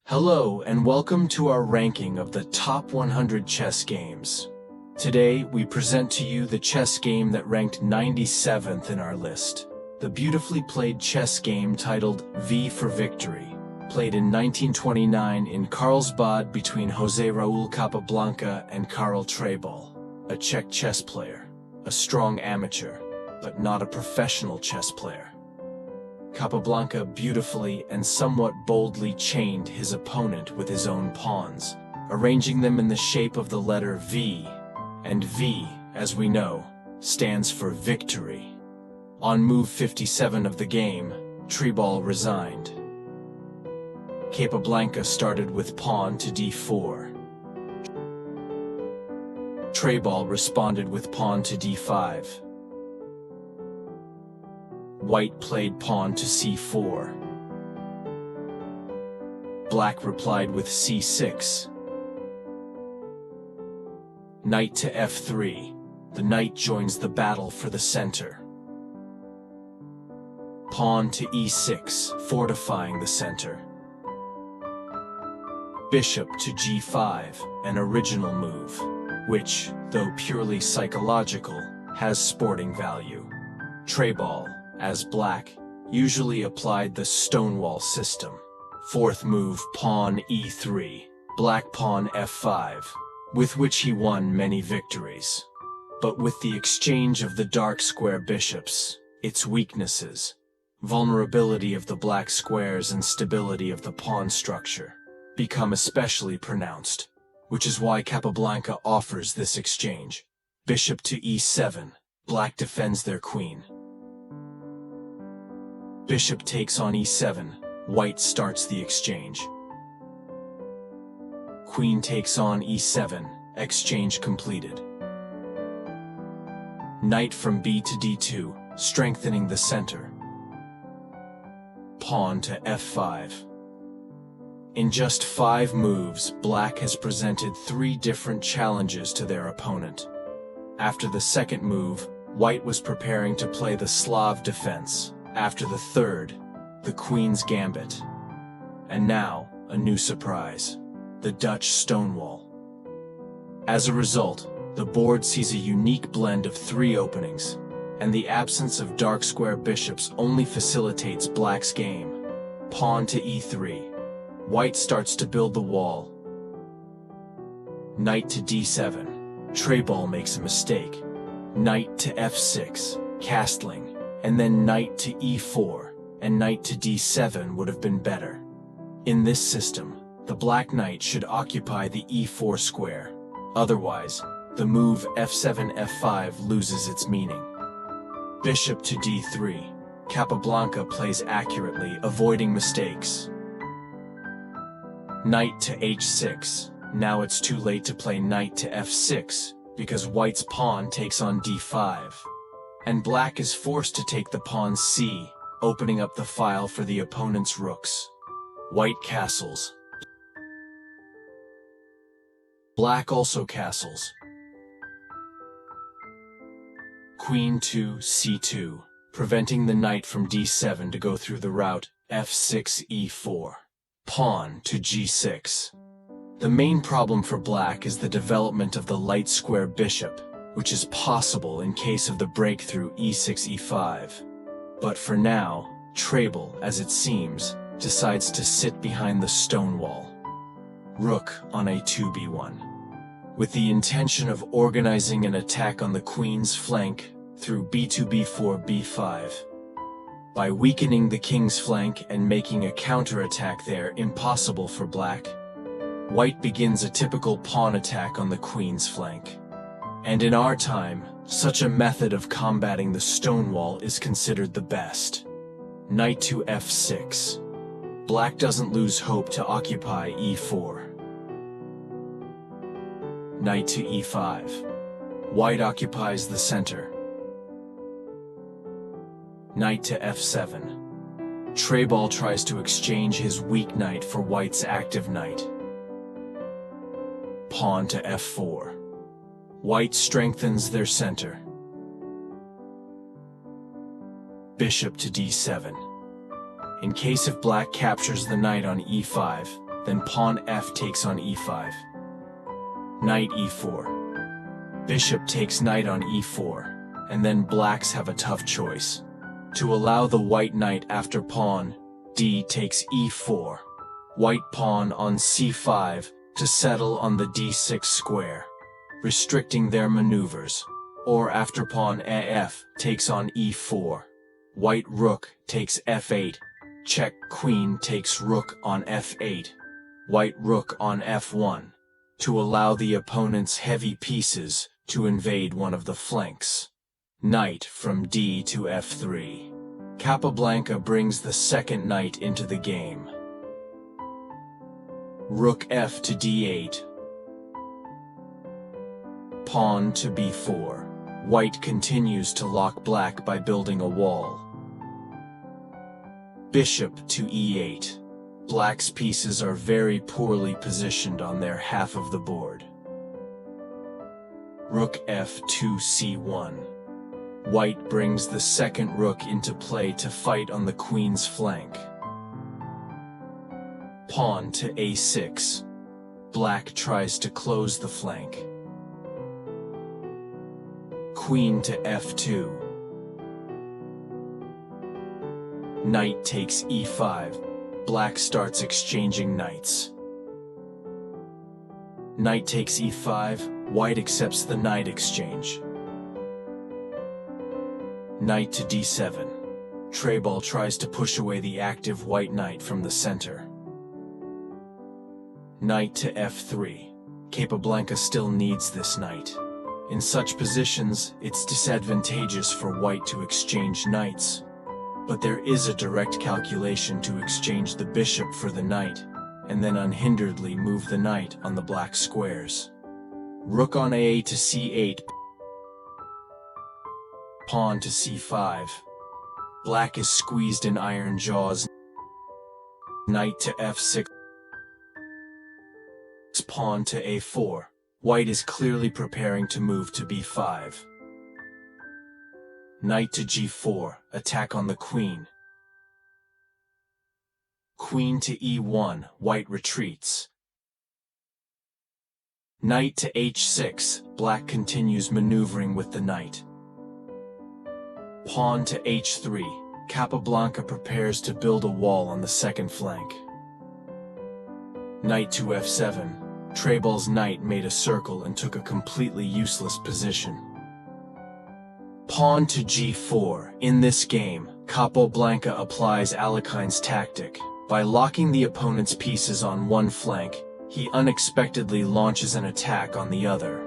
Hello and welcome to our ranking of the top 100 chess games. Today, we present to you the chess game that ranked 97th in our list. The beautifully played chess game titled V for Victory, played in 1929 in Carlsbad between José Raul Capablanca and Karel Treybal, a Czech chess player, a strong amateur, but not a professional chess player. Capablanca beautifully and somewhat boldly chained his opponent with his own pawns, arranging them in the shape of the letter V, and V, as we know, stands for victory. On move 57 of the game, Treybal resigned. Capablanca started with pawn to d4. Treybal responded with pawn to d5. White played pawn to c4. Black replied with c6. Knight to f3. The knight joins the battle for the center. Pawn to e6, fortifying the center. Bishop to g5, an original move, which, though purely psychological, has sporting value. Treybal, as black, usually applied the stonewall system. Fourth move, pawn e3, black pawn f5, with which he won many victories. But with the exchange of the dark square bishops, its weaknesses, vulnerability of the black squares and stability of the pawn structure, become especially pronounced, which is why Capablanca offers this exchange. Bishop to e7, black defends their queen. Bishop takes on e7, white starts the exchange. Queen takes on e7, exchange completed. Knight from b to d2, strengthening the center. Pawn to f5. In just 5 moves, black has presented 3 different challenges to their opponent. After the second move, white was preparing to play the Slav defense. After the third, the Queen's Gambit. And now, a new surprise, the Dutch Stonewall. As a result, the board sees a unique blend of 3 openings, and the absence of dark square bishops only facilitates black's game. Pawn to e3. White starts to build the wall. Knight to d7. Treybal makes a mistake. Knight to f6, castling. And then knight to e4, and knight to d7 would have been better. In this system, the black knight should occupy the e4 square. Otherwise, the move f7 f5 loses its meaning. Bishop to d3. Capablanca plays accurately, avoiding mistakes. Knight to h6. Now it's too late to play knight to f6, because white's pawn takes on d5. And black is forced to take the pawn c, opening up the file for the opponent's rooks. White castles. Black also castles. Queen to c2, preventing the knight from d7 to go through the route f6 e4. Pawn to g6. The main problem for black is the development of the light square bishop, which is possible in case of the breakthrough e6 e5. But for now, Treybal, as it seems, decides to sit behind the stone wall. Rook on a2 b1, with the intention of organizing an attack on the queen's flank through b2 b4 b5. By weakening the king's flank and making a counterattack there impossible for black, white begins a typical pawn attack on the queen's flank. And in our time, such a method of combating the stonewall is considered the best. Knight to f6. Black doesn't lose hope to occupy e4. Knight to e5. White occupies the center. Knight to f7. Treybal tries to exchange his weak knight for white's active knight. Pawn to f4. White strengthens their center. Bishop to d7. In case if black captures the knight on e5, Then pawn f takes on e5. Knight e4. Bishop takes knight on e4, and then blacks have a tough choice. To allow the white knight after pawn, d takes e4. White pawn on c5 to settle on the d6 square, restricting their maneuvers. Or after pawn af takes on e4. White rook takes f8. Check queen takes rook on f8. White rook on f1. To allow the opponent's heavy pieces to invade one of the flanks. Knight from d to f3. Capablanca brings the second knight into the game. Rook f to d8. Pawn to b4. White continues to lock black by building a wall. Bishop to e8. Black's pieces are very poorly positioned on their half of the board. Rook f to c1. White brings the second rook into play to fight on the queen's flank. Pawn to a6. Black tries to close the flank. Queen to f2. Knight takes e5. Black starts exchanging knights. Knight takes e5. White accepts the knight exchange. Knight to d7. Treybal tries to push away the active white knight from the center. Knight to f3. Capablanca still needs this knight. In such positions, it's disadvantageous for white to exchange knights. But there is a direct calculation to exchange the bishop for the knight, and then unhinderedly move the knight on the black squares. Rook on a to c8. Pawn to c5. Black is squeezed in iron jaws. Knight to f6. Pawn to a4. White is clearly preparing to move to b5. Knight to g4, attack on the queen. Queen to e1, white retreats. Knight to h6, black continues maneuvering with the knight. Pawn to h3, Capablanca prepares to build a wall on the second flank. Knight to f7. Treybal's knight made a circle and took a completely useless position. Pawn to g4. In this game, Capablanca applies Alekhines' tactic. By locking the opponent's pieces on one flank, he unexpectedly launches an attack on the other.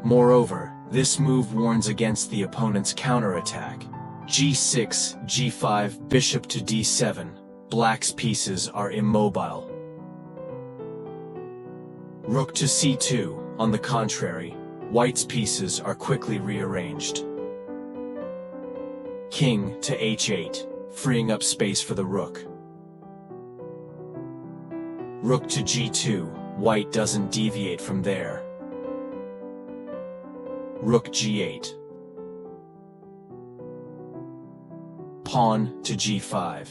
Moreover, this move warns against the opponent's counterattack. g6, g5, bishop to d7. Black's pieces are immobile. Rook to c2. On the contrary, white's pieces are quickly rearranged. King to h8, freeing up space for the rook. Rook to g2, white doesn't deviate from there. Rook g8. Pawn to g5.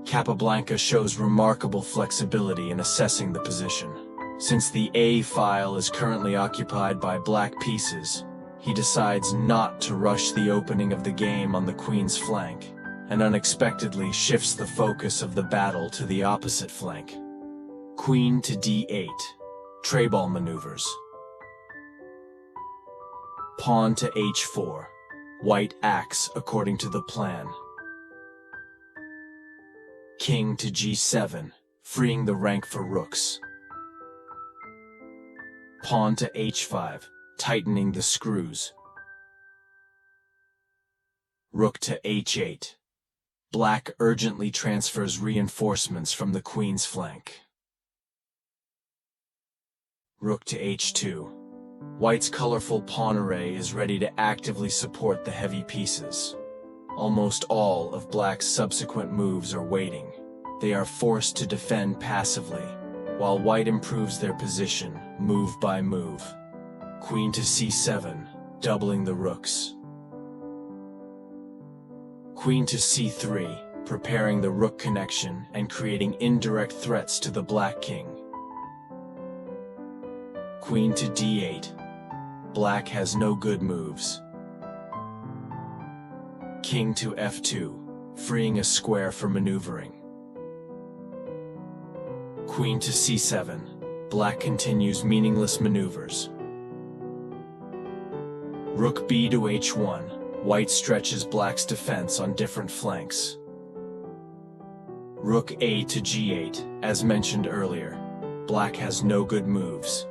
Capablanca shows remarkable flexibility in assessing the position. Since the A file is currently occupied by black pieces, he decides not to rush the opening of the game on the queen's flank, and unexpectedly shifts the focus of the battle to the opposite flank. Queen to d8. Treybal maneuvers. Pawn to h4. White acts according to the plan. King to g7, freeing the rank for rooks. Pawn to h5, tightening the screws. Rook to h8. Black urgently transfers reinforcements from the queen's flank. Rook to h2. White's colorful pawn array is ready to actively support the heavy pieces. Almost all of black's subsequent moves are waiting. They are forced to defend passively, while white improves their position, move by move. Queen to c7, doubling the rooks. Queen to c3, preparing the rook connection and creating indirect threats to the black king. Queen to d8. Black has no good moves. King to f2, freeing a square for maneuvering. Queen to c7. Black continues meaningless maneuvers. Rook b to h1. White stretches black's defense on different flanks. Rook a to g8. As mentioned earlier, black has no good moves.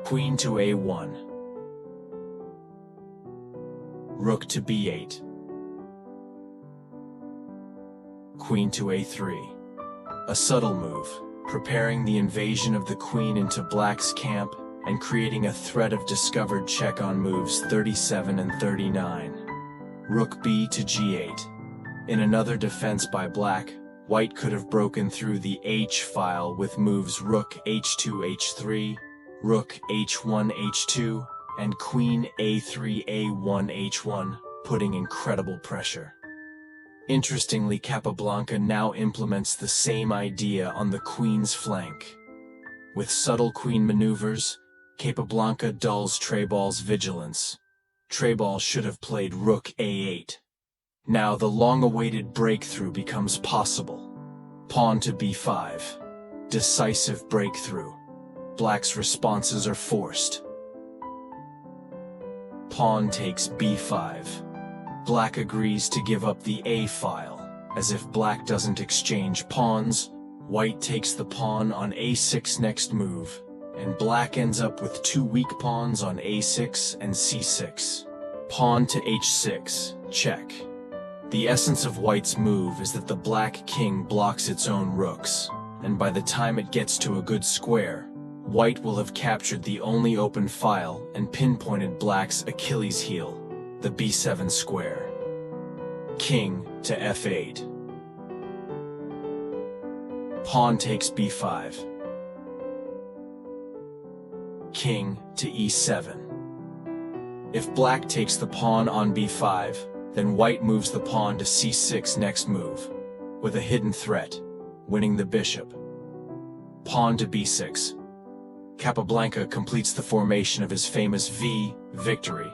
Queen to a1. Rook to b8. Queen to a3. A subtle move, preparing the invasion of the queen into black's camp and creating a threat of discovered check on moves 37 and 39. Rook b to g8. In another defense by black, white could have broken through the h-file with moves rook h2 h3, rook h1 h2, and queen a3 a1 h1, putting incredible pressure. Interestingly, Capablanca now implements the same idea on the queen's flank. With subtle queen maneuvers, Capablanca dulls Treybal's vigilance. Treybal should have played rook a8. Now the long-awaited breakthrough becomes possible. Pawn to b5. Decisive breakthrough. Black's responses are forced. Pawn takes b5. Black agrees to give up the a-file. As if black doesn't exchange pawns, white takes the pawn on a6 next move, and black ends up with two weak pawns on a6 and c6. Pawn to h6, check. The essence of white's move is that the black king blocks its own rooks, and by the time it gets to a good square, white will have captured the only open file and pinpointed black's Achilles heel, the b7 square. King to f8. Pawn takes b5. King to e7. If black takes the pawn on b5, then white moves the pawn to c6 next move, with a hidden threat, winning the bishop. Pawn to b6. Capablanca completes the formation of his famous V victory.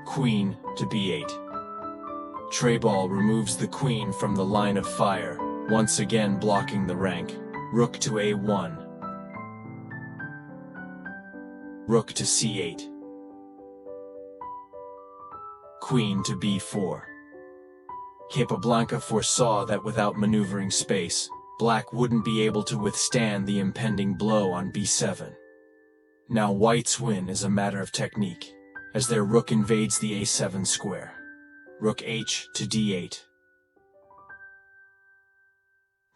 Queen to b8. Treybal removes the queen from the line of fire, once again blocking the rank. Rook to a1. Rook to c8. Queen to b4. Capablanca foresaw that without maneuvering space, black wouldn't be able to withstand the impending blow on b7. Now white's win is a matter of technique, as their rook invades the a7 square. Rook h to d8.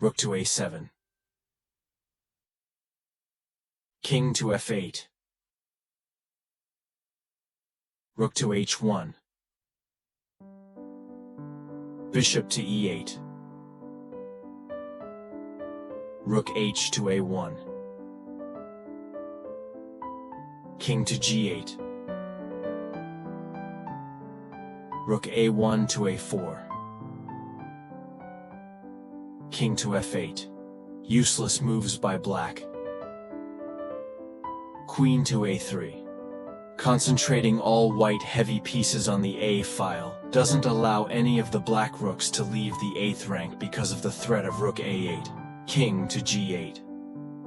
Rook to a7. King to f8. Rook to h1. Bishop to e8. Rook h to a1. King to g8. Rook a1 to a4. King to f8. Useless moves by black. Queen to a3. Concentrating all white heavy pieces on the a-file doesn't allow any of the black rooks to leave the 8th rank because of the threat of rook a8. King to g8.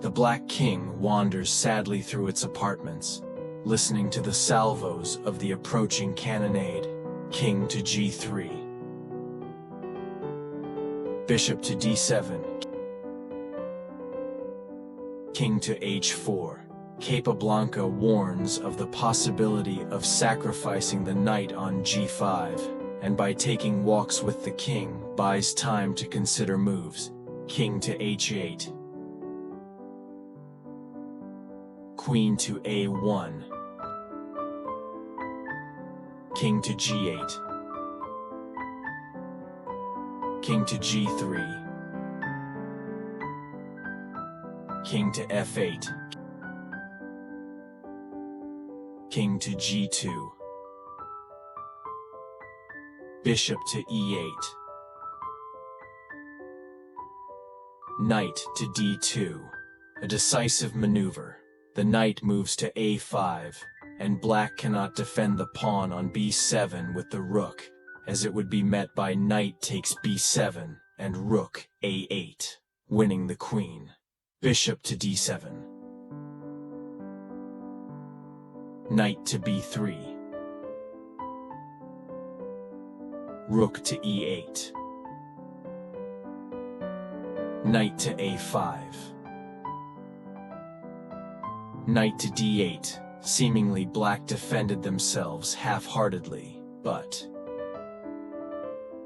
The black king wanders sadly through its apartments, listening to the salvos of the approaching cannonade. King to g3. Bishop to d7. King to h4. Capablanca warns of the possibility of sacrificing the knight on g5, and by taking walks with the king, buys time to consider moves. King to h8. Queen to a1. King to g8. King to g3. King to f8. King to g2. Bishop to e8. Knight to d2. A decisive maneuver. The knight moves to a5, and black cannot defend the pawn on b7 with the rook, as it would be met by knight takes b7 and rook a8, winning the queen. Bishop to d7. Knight to b3. Rook to e8. Knight to a5. Knight to d8. Seemingly black defended themselves half-heartedly, but...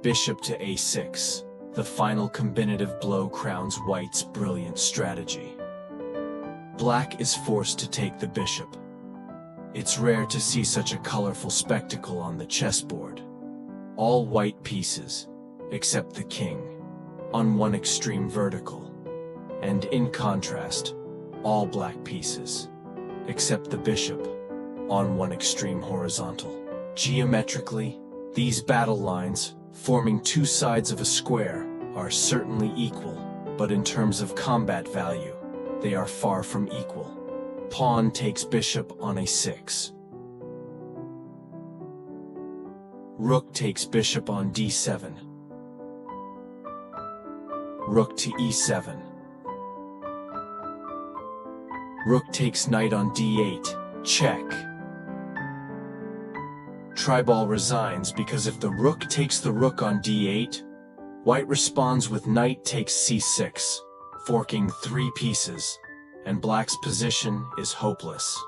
Bishop to a6. The final combinative blow crowns white's brilliant strategy. Black is forced to take the bishop. It's rare to see such a colorful spectacle on the chessboard. All white pieces, except the king, on one extreme vertical, and in contrast, all black pieces, except the bishop, on one extreme horizontal. Geometrically, these battle lines, forming two sides of a square, are certainly equal, but in terms of combat value, they are far from equal. Pawn takes bishop on a6. Rook takes bishop on d7. Rook to e7. Rook takes knight on d8. Check. Treybal resigns because if the rook takes the rook on d8, white responds with knight takes c6, forking 3 pieces, and black's position is hopeless.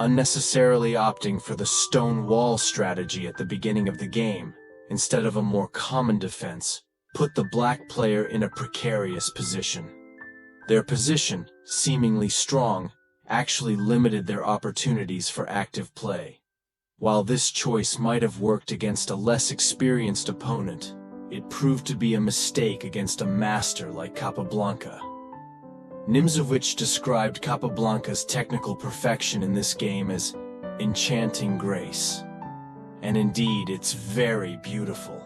Unnecessarily opting for the stone wall strategy at the beginning of the game, instead of a more common defense, put the black player in a precarious position. Their position, seemingly strong, actually limited their opportunities for active play. While this choice might have worked against a less experienced opponent, it proved to be a mistake against a master like Capablanca. Nimzowitsch described Capablanca's technical perfection in this game as enchanting grace. And indeed, it's very beautiful.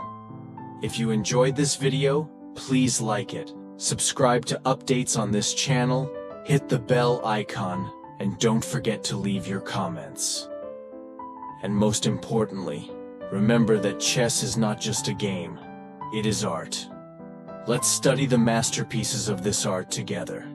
If you enjoyed this video, please like it, subscribe to updates on this channel, hit the bell icon, and don't forget to leave your comments. And most importantly, remember that chess is not just a game, it is art. Let's study the masterpieces of this art together.